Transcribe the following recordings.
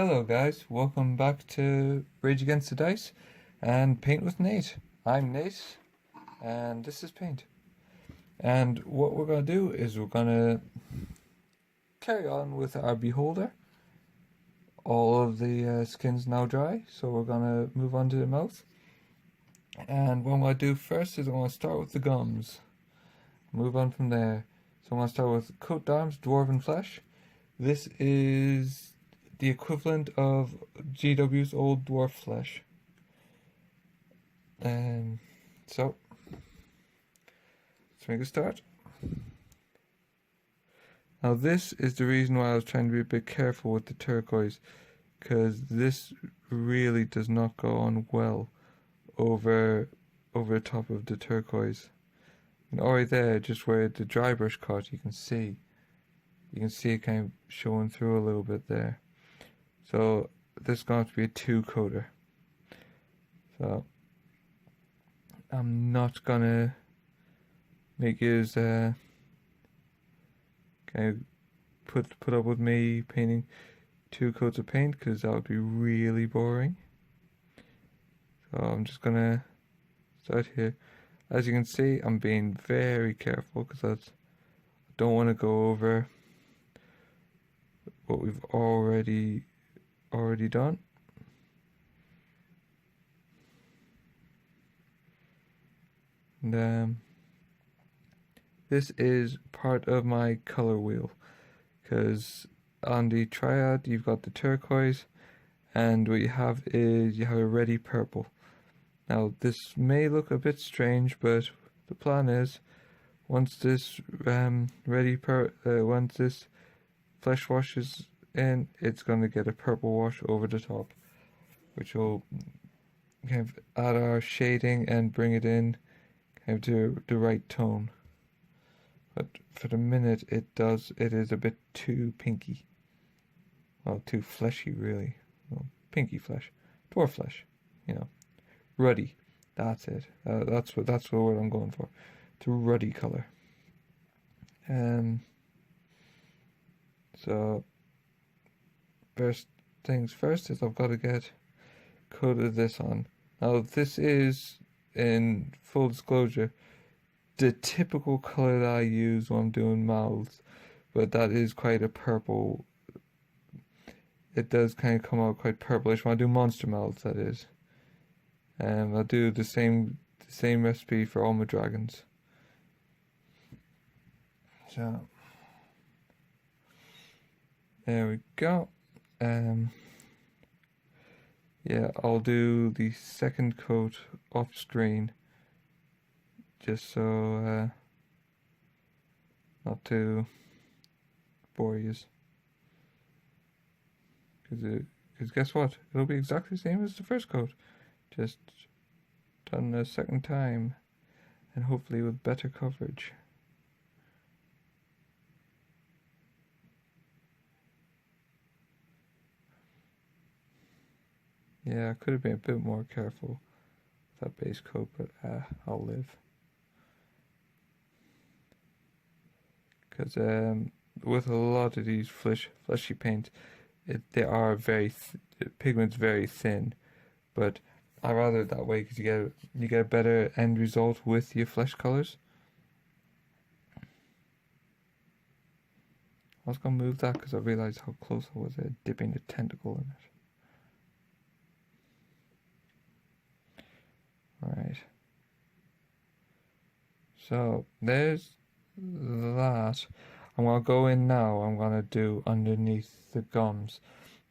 Hello guys, welcome back to Rage Against the Dice and Paint with Nate. I'm Nate and this is Paint. And what we're going to do is we're going to carry on with our beholder. All of the skin's now dry, so we're going to move on to the mouth. And what I'm going to do first is I'm going to start with the gums. Move on from there. So I'm going to start with Coat d'Arms Dwarven Flesh. This is the equivalent of GW's old dwarf flesh. So let's make a start. Now this is the reason why I was trying to be a bit careful with the turquoise, because this really does not go on well over the top of the turquoise. And already there, just where the dry brush caught, you can see it kind of showing through a little bit there. So this is going to be a 2-coater. So I'm not gonna make you kind of put up with me painting 2 coats of paint, because that would be really boring. So I'm just gonna start here. As you can see, I'm being very careful because I don't want to go over what we've already done. And this is part of my color wheel, because on the triad you've got the turquoise, and what you have is you have a reddy purple. Now this may look a bit strange, but the plan is once this once this flesh washes in, it's going to get a purple wash over the top, which will kind of add our shading and bring it in kind of to the right tone. But for the minute it is a bit too pinky. Well, too fleshy really. Well, pinky flesh. Dwarf flesh, Ruddy. That's it. That's the word I'm going for. It's a ruddy color. So first things first is I've got to get coated this on. Now this is, in full disclosure, the typical color that I use when I'm doing mouths, but that is quite a purple. It does kind of come out quite purplish when I do monster mouths, that is. I'll do the same recipe for all my dragons. So there we go. Yeah, I'll do the second coat off screen, just so not to bore you. Because guess what? It'll be exactly the same as the first coat, just done a second time, and hopefully with better coverage. Yeah, I could have been a bit more careful with that base coat, but I'll live. Because with a lot of these fleshy paints, they are pigment's very thin, but I rather it that way because you get a better end result with your flesh colors. I was gonna move that because I realized how close I was at dipping the tentacle in it. Alright. So there's that. I'm gonna go in now. I'm gonna do underneath the gums,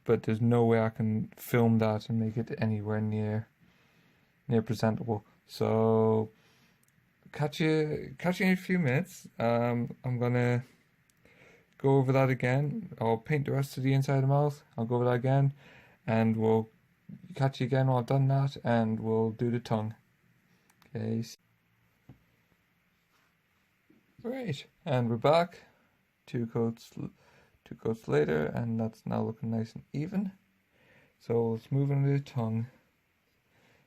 but there's no way I can film that and make it anywhere near presentable. So catch you in a few minutes. I'm gonna go over that again. I'll paint the rest of the inside of the mouth. I'll go over that again, and we'll catch you again while I've done that, and we'll do the tongue. Okay. Great, and we're back. 2 coats later, and that's now looking nice and even. So let's move into the tongue.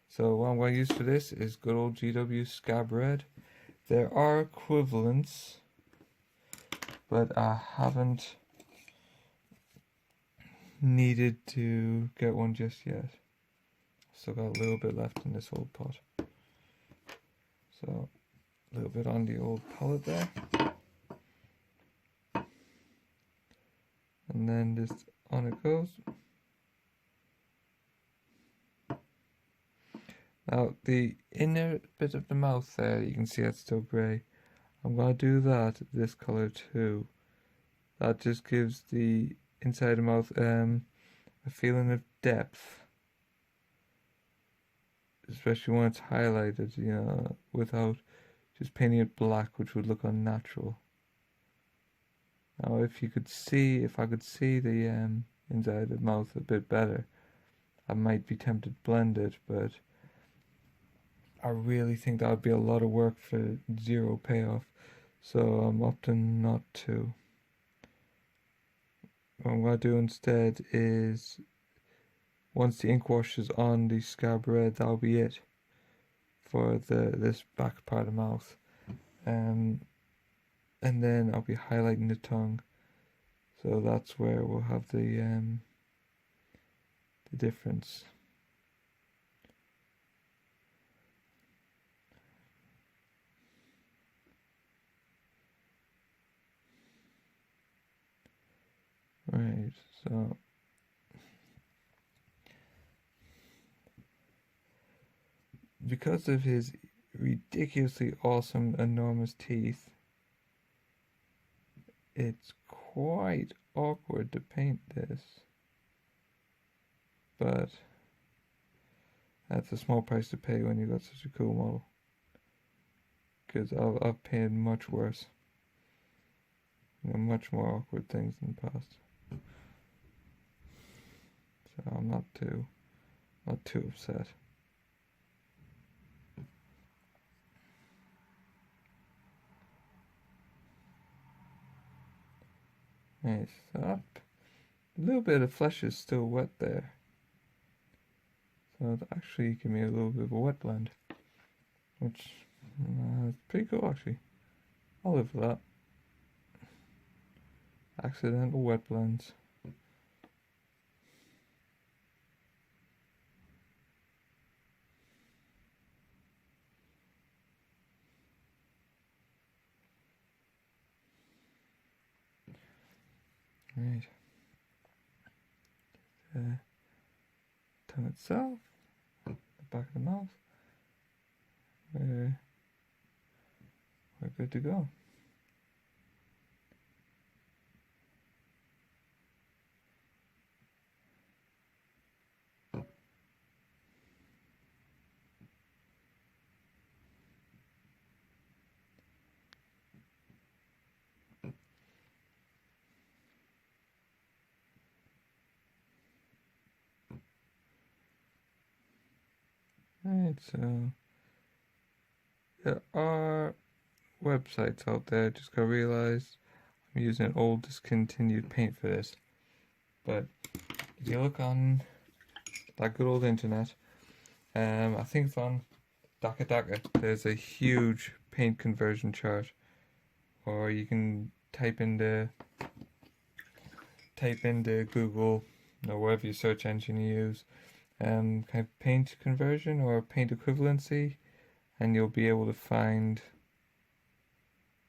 So what I'm going to use for this is good old GW Scab Red. There are equivalents, but I haven't needed to get one just yet. Still got a little bit left in this old pot. So a little bit on the old palette there. And then just on it goes. Now the inner bit of the mouth there, you can see it's still grey. I'm going to do that this colour too. That just gives the inside of the mouth a feeling of depth. Especially when it's highlighted, you know, without just painting it black, which would look unnatural. Now if I could see the inside of the mouth a bit better, I might be tempted to blend it, but I really think that would be a lot of work for zero payoff, so I'm opting not to. What I'm going to do instead is, once the ink wash is on the scab red, that'll be it for this back part of the mouth. And then I'll be highlighting the tongue, so that's where we'll have the difference. Right, so because of his ridiculously awesome, enormous teeth, it's quite awkward to paint this, but that's a small price to pay when you got such a cool model, because I've painted much worse, you know, much more awkward things in the past, so I'm not too upset. Nice. So a little bit of flesh is still wet there, so it'll actually give me a little bit of a wet blend, which is pretty cool actually. I'll live with that. Accidental wet blends. Right. The tongue itself, the back of the mouth. We're good to go. Right, so there are websites out there. Just got realized I'm using an old discontinued paint for this, but if you look on that good old internet, I think it's on Daka, there's a huge paint conversion chart, or you can type into Google or whatever your search engine you use, kind of paint conversion or paint equivalency, and you'll be able to find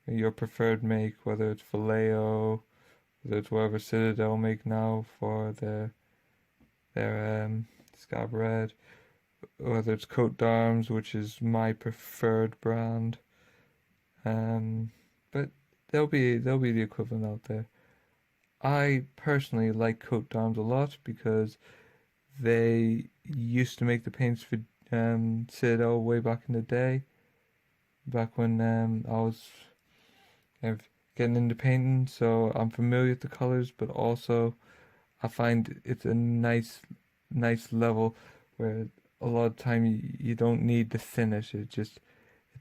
your preferred make, whether it's Vallejo, whether it's whatever Citadel make now for their Scab Red, whether it's Coat d'Arms, which is my preferred brand. But there'll be the equivalent out there. I personally like Coat d'Arms a lot because they used to make the paints for Citadel way back in the day, back when I was kind of getting into painting, so I'm familiar with the colors, but also I find it's a nice level where a lot of time you don't need to thin it. It's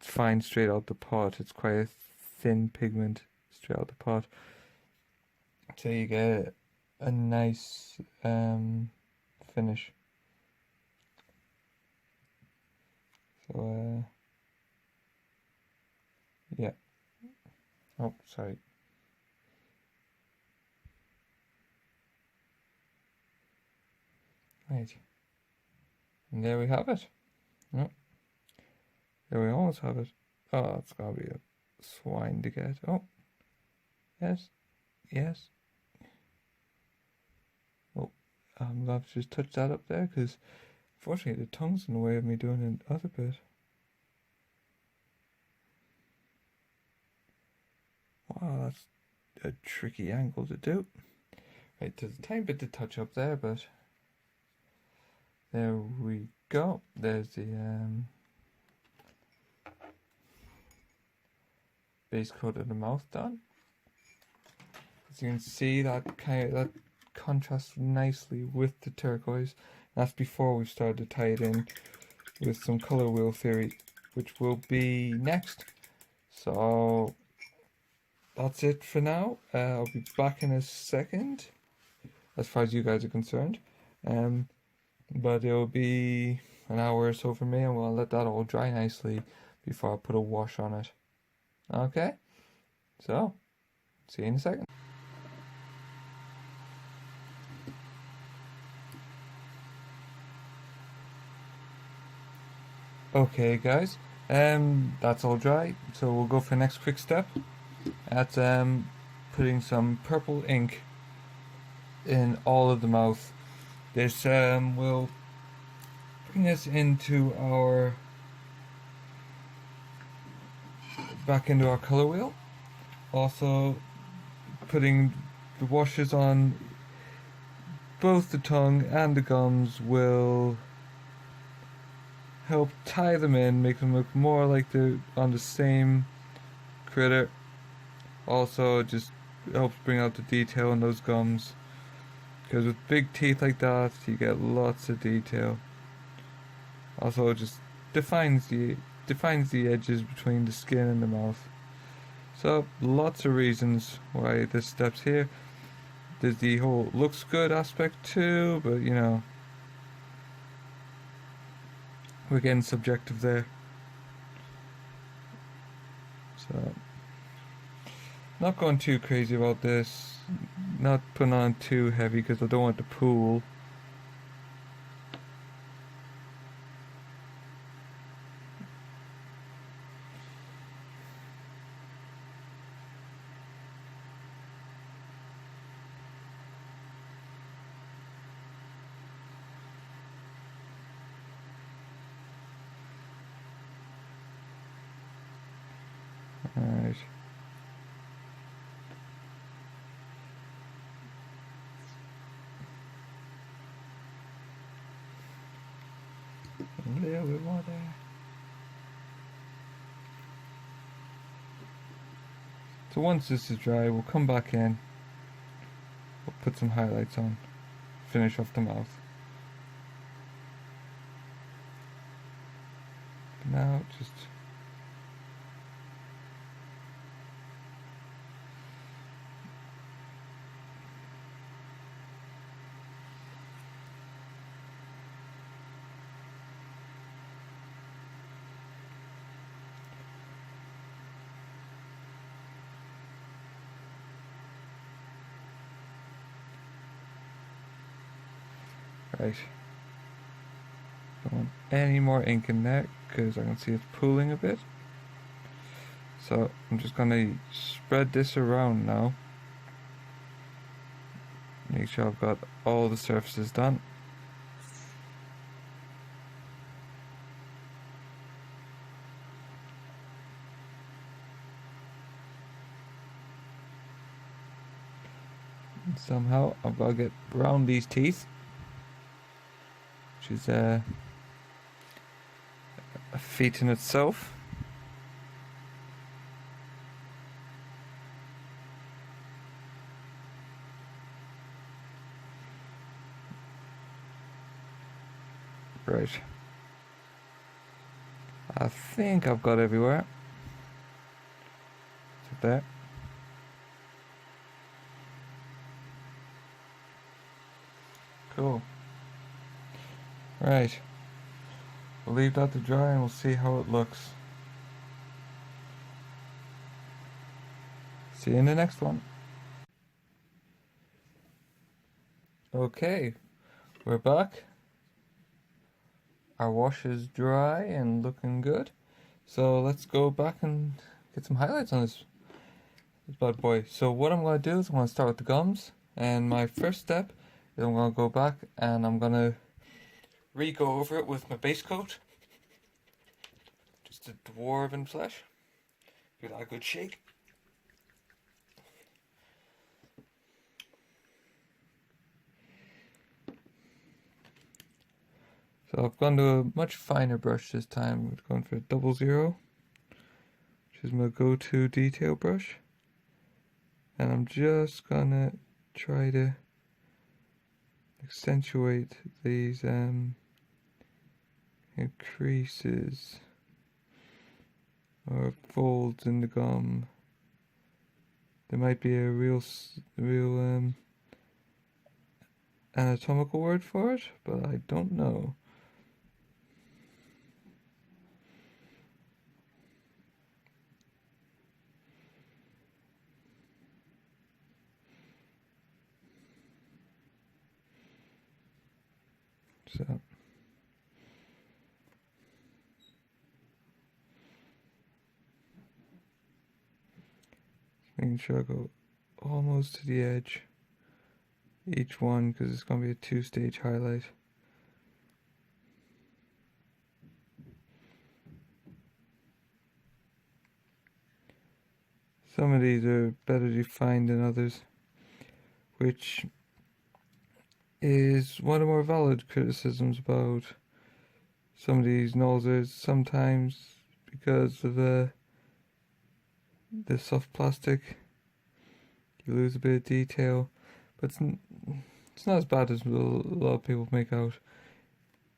fine straight out the pot. It's quite a thin pigment straight out the pot, so you get a nice finish. So yeah. Oh, sorry. Right. And there we have it. Oh, there we almost have it. Oh, it's gotta be a swine to get. Oh, yes, yes. Oh, I'm gonna have to just touch that up there because unfortunately the tongue's in the way of me doing the other bit. Wow, that's a tricky angle to do. Right, there's a tiny bit to touch up there, but there we go. There's the base coat of the mouth done. As you can see, that contrasts nicely with the turquoise. That's before we've started to tie it in with some color wheel theory, which will be next. So that's it for now. I'll be back in a second, as far as you guys are concerned. But it'll be an hour or so for me, and we'll let that all dry nicely before I put a wash on it. Okay? So, see you in a second. Okay guys, that's all dry, so we'll go for the next quick step. That's putting some purple ink in all of the mouth. This will bring us into our back into our color wheel. Also putting the washes on both the tongue and the gums will help tie them in, make them look more like they're on the same critter. Also just helps bring out the detail in those gums, because with big teeth like that you get lots of detail. Also it just defines the edges between the skin and the mouth. So lots of reasons why this step's here. There's the whole looks good aspect too, but you know, we're getting subjective there. So not going too crazy about this, not putting on too heavy because I don't want the pool. Alright. A little bit more there. So once this is dry, we'll come back in, we'll put some highlights on, finish off the mouth. But now just right. Don't want any more ink in there because I can see it's pooling a bit. So I'm just gonna spread this around now. Make sure I've got all the surfaces done. And somehow I've got to get around these teeth, which is a feat in itself. Right. I think I've got everywhere. So there. Cool. Right. We'll leave that to dry and we'll see how it looks. See you in the next one. Okay, we're back. our wash is dry and looking good. So let's go back and get some highlights on this bad boy. So what I'm going to do is I'm going to start with the gums. And my first step is I'm going to go back and I'm going to re-go over it with my base coat. Just a dwarven flesh. Give that a good shake. So I've gone to a much finer brush this time. I'm going for a 00, which is my go-to detail brush. And I'm just gonna try to accentuate these creases or folds in the gum. There might be a real anatomical word for it, but I don't know. So making sure I go almost to the edge each one, because it's going to be a 2-stage highlight. Some of these are better defined than others, which is one of the more valid criticisms about some of these Nolzurs. Sometimes because of the soft plastic, you lose a bit of detail, but it's not as bad as a lot of people make out.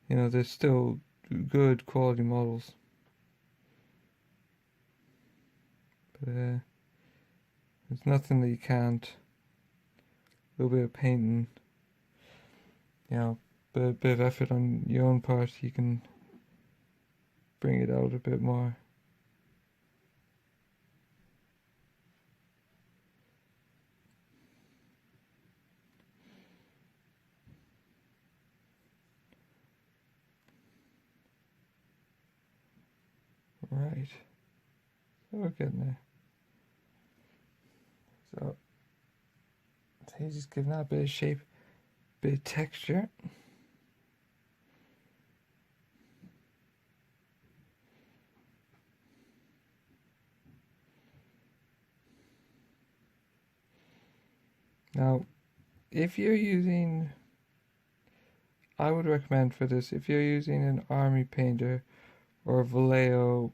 You know, they're still good quality models. But there's nothing that you can't. A little bit of painting, you know, a bit of effort on your own part, you can bring it out a bit more. Right, so we're getting there. So he's just giving that a bit of shape, bit of texture. Now, if you're using, I would recommend for this, if you're using an army painter or Vallejo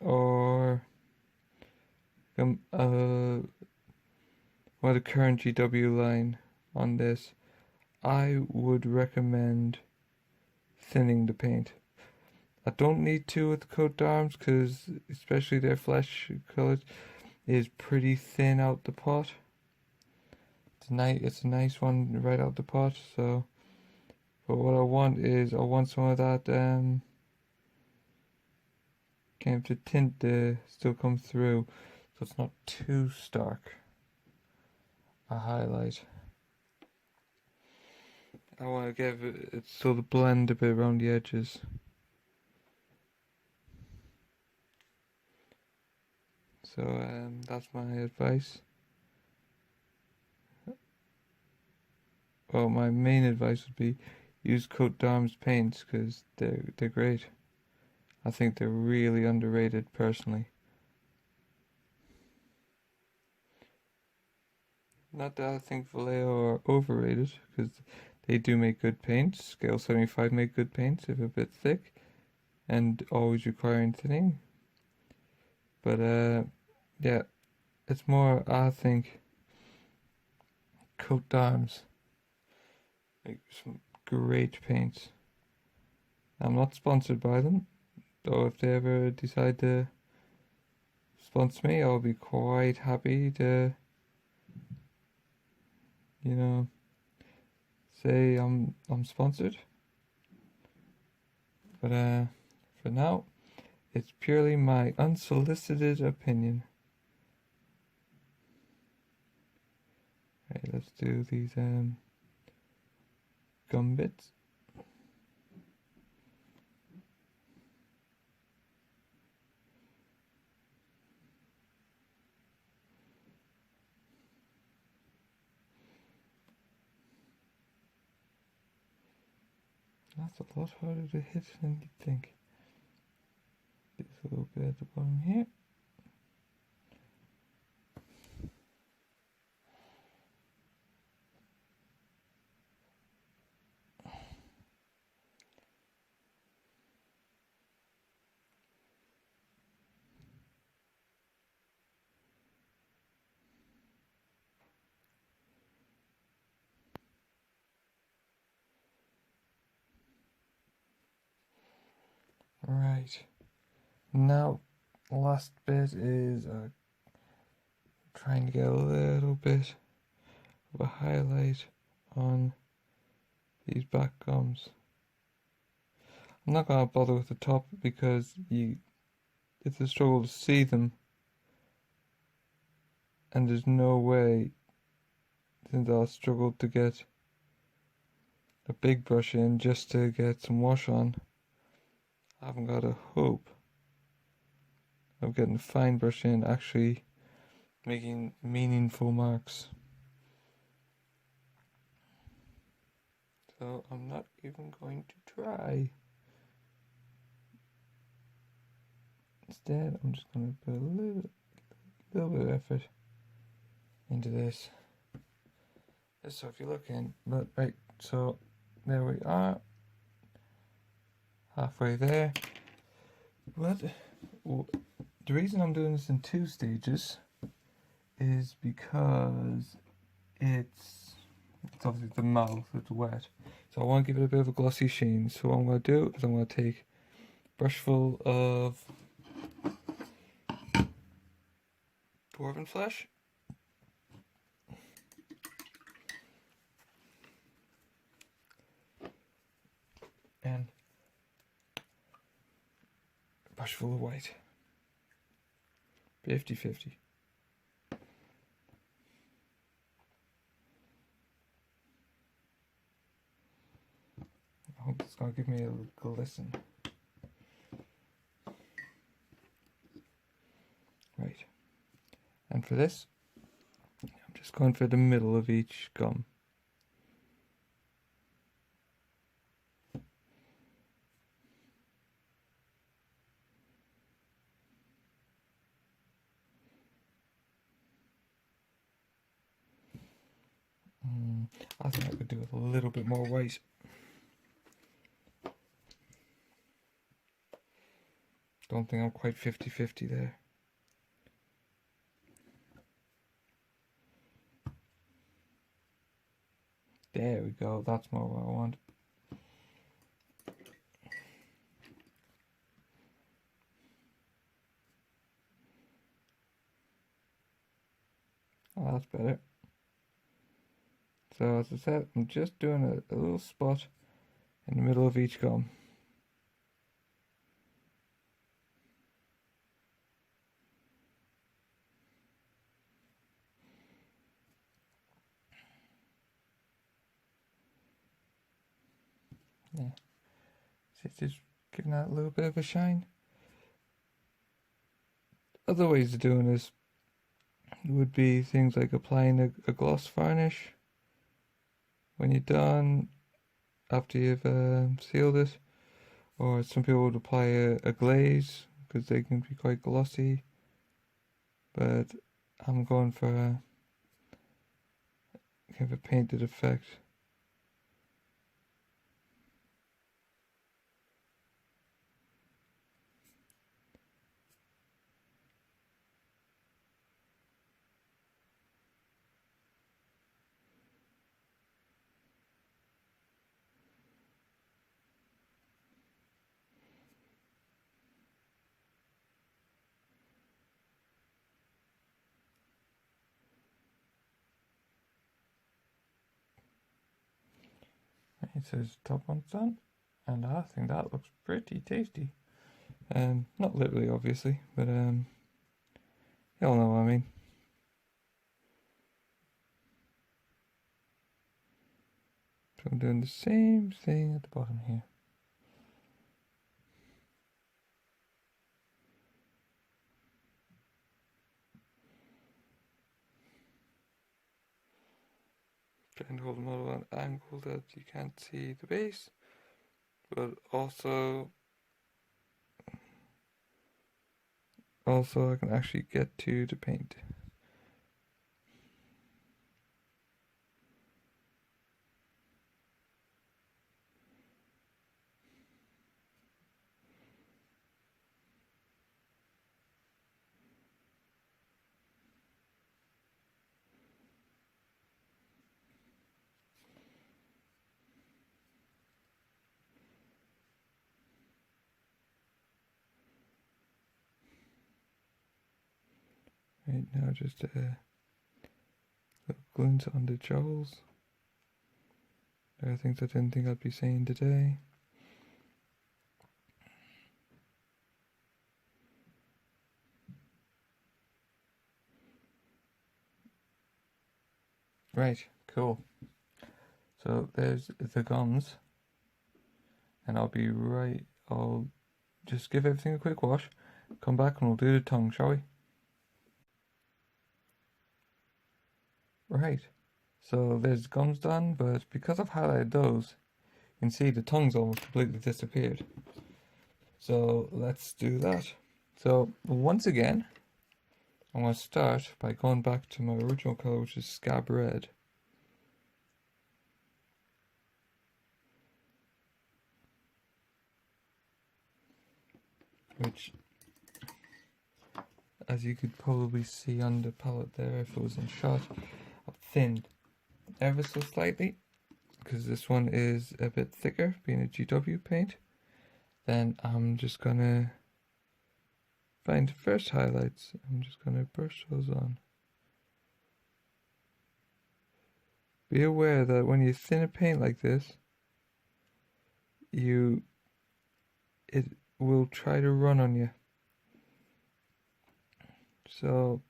or one of the current GW line on this, I would recommend thinning the paint. I don't need to with the coat d'arms, because especially their flesh colors is pretty thin out the pot. It's a nice one right out the pot. So, but what I want is some of that kind of the tint to still come through, so it's not too stark a highlight. I want to give it sort of blend a bit around the edges. So that's my advice. Well, my main advice would be use Coat d'Arms paints, because they're great. I think they're really underrated personally. Not that I think Vallejo are overrated, because they do make good paints. Scale 75 make good paints if a bit thick and always requiring thinning. But yeah, it's more, I think, Coat d'Arms make some great paints. I'm not sponsored by them, though if they ever decide to sponsor me, I'll be quite happy to, you know, say I'm sponsored. But for now, it's purely my unsolicited opinion. Right, let's do these gum bits. That's a lot harder to hit than you'd think. Get a little bit at the bottom here. Right. Now, last bit is trying to get a little bit of a highlight on these back gums. I'm not going to bother with the top because it's a struggle to see them, and there's no way, since I'll struggle to get a big brush in just to get some wash on, I haven't got a hope of getting a fine brush in actually making meaningful marks. So I'm not even going to try. Instead, I'm just going to put a little bit of effort into this. So if you look in, but right, so there we are, halfway there. But the reason I'm doing this in 2 stages is because it's obviously the mouth, it's wet. So I want to give it a bit of a glossy sheen. So what I'm going to do is I'm going to take a brush full of dwarven flesh. And a brush full of white. 50-50. I hope it's going to give me a little glisten. Right. And for this, I'm just going for the middle of each gum. I think I could do with a little bit more white. Don't think I'm quite 50-50 there. There we go, that's more what I want. Oh, that's better. So as I said, I'm just doing a little spot in the middle of each gum. Yeah, so it's just giving that a little bit of a shine. Other ways of doing this would be things like applying a gloss varnish when you're done, after you've sealed it, or some people would apply a glaze because they can be quite glossy, but I'm going for a kind of a painted effect. Right, so the top one's done, and I think that looks pretty tasty. Not literally, obviously, but you'll know what I mean. So I'm doing the same thing at the bottom here. Trying to hold the model at an angle that you can't see the base. but also I can actually get to the paint. Right now, just a little glint on the jowls. There are things I didn't think I'd be saying today. Right, cool. So there's the gums, and I'll just give everything a quick wash, come back and we'll do the tongue, shall we? Right, so there's gums done, but because I've highlighted those, you can see the tongue's almost completely disappeared. So let's do that. So once again, I'm going to start by going back to my original color, which is Scab Red. Which, as you could probably see on the palette there, if it was in shot, I've thinned ever so slightly, because this one is a bit thicker, being a GW paint. Then I'm just gonna find the first highlights. I'm just gonna brush those on. Be aware that when you thin a paint like this, it will try to run on you. So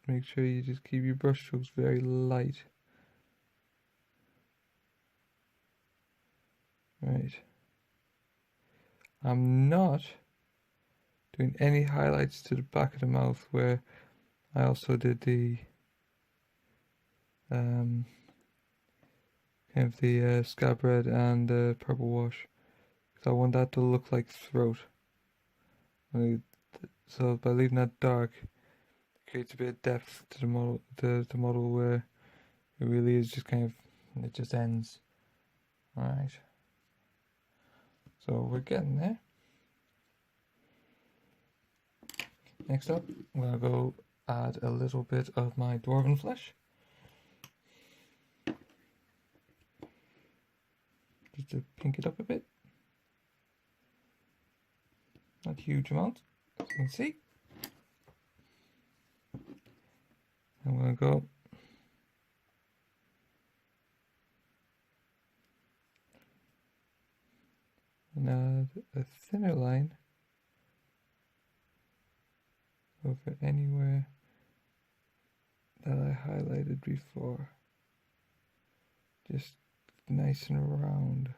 make sure you just keep your brush strokes very light. Right. I'm not doing any highlights to the back of the mouth where I also did the kind of the scab red and the purple wash, because I want that to look like throat. So by leaving that dark, it creates a bit of depth to the model where it really is just kind of, it just ends. Alright. So we're getting there. Next up, I'm going to go add a little bit of my dwarven flesh. Just to pink it up a bit. Not a huge amount, as you can see. I'm going to go and add a thinner line over anywhere that I highlighted before. Just nice and round.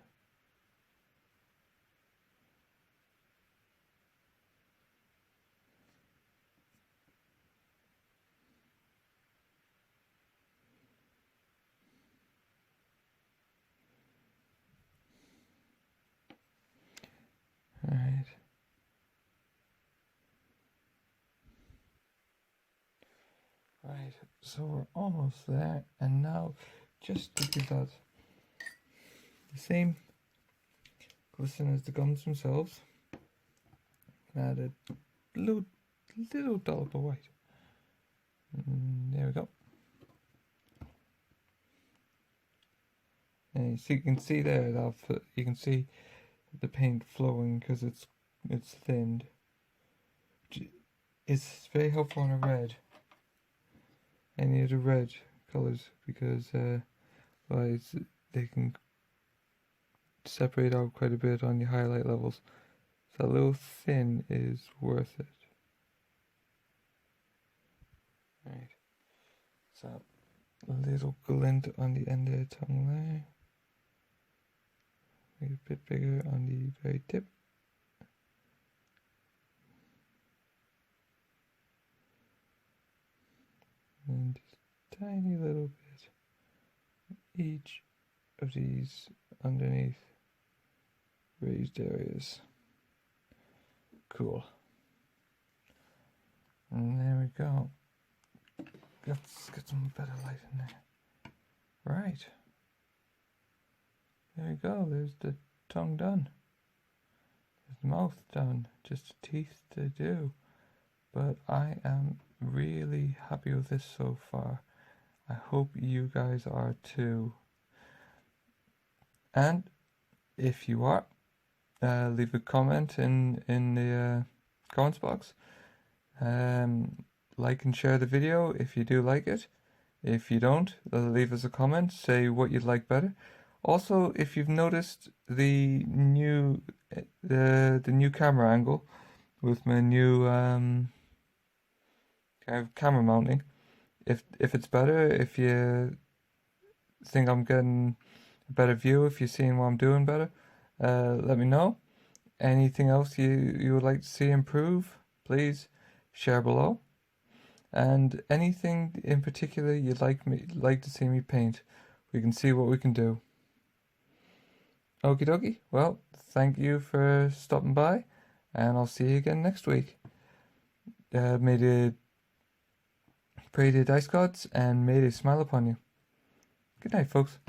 Alright. Right, so we're almost there, and now just to give that the same glisten as the gums themselves, add a little dollop of white. There we go. And so you can see there that you can see the paint flowing because it's thinned. It's very helpful on a red, any of the red colors, because they can separate out quite a bit on your highlight levels. So a little thin is worth it. Right. So a little glint on the end of the tongue there. Make it a bit bigger on the very tip. And just tiny little bit each of these underneath. raised areas. Cool. And there we go. Let's get some better light in there. Right. There we go. There's the tongue done. There's the mouth done. Just the teeth to do. But I am really happy with this so far. I hope you guys are too. And if you are, leave a comment in the comments box. Like and share the video if you do like it. If you don't, leave us a comment. Say what you'd like better. Also, if you've noticed the new camera angle with my new kind of camera mounting, if it's better, if you think I'm getting a better view, if you're seeing what I'm doing better, let me know. Anything else you would like to see improve, please share below. And anything in particular you'd like to see me paint, we can see what we can do. Okie dokie. Well, thank you for stopping by, and I'll see you again next week. Pray the dice gods, and may they smile upon you. Good night, folks.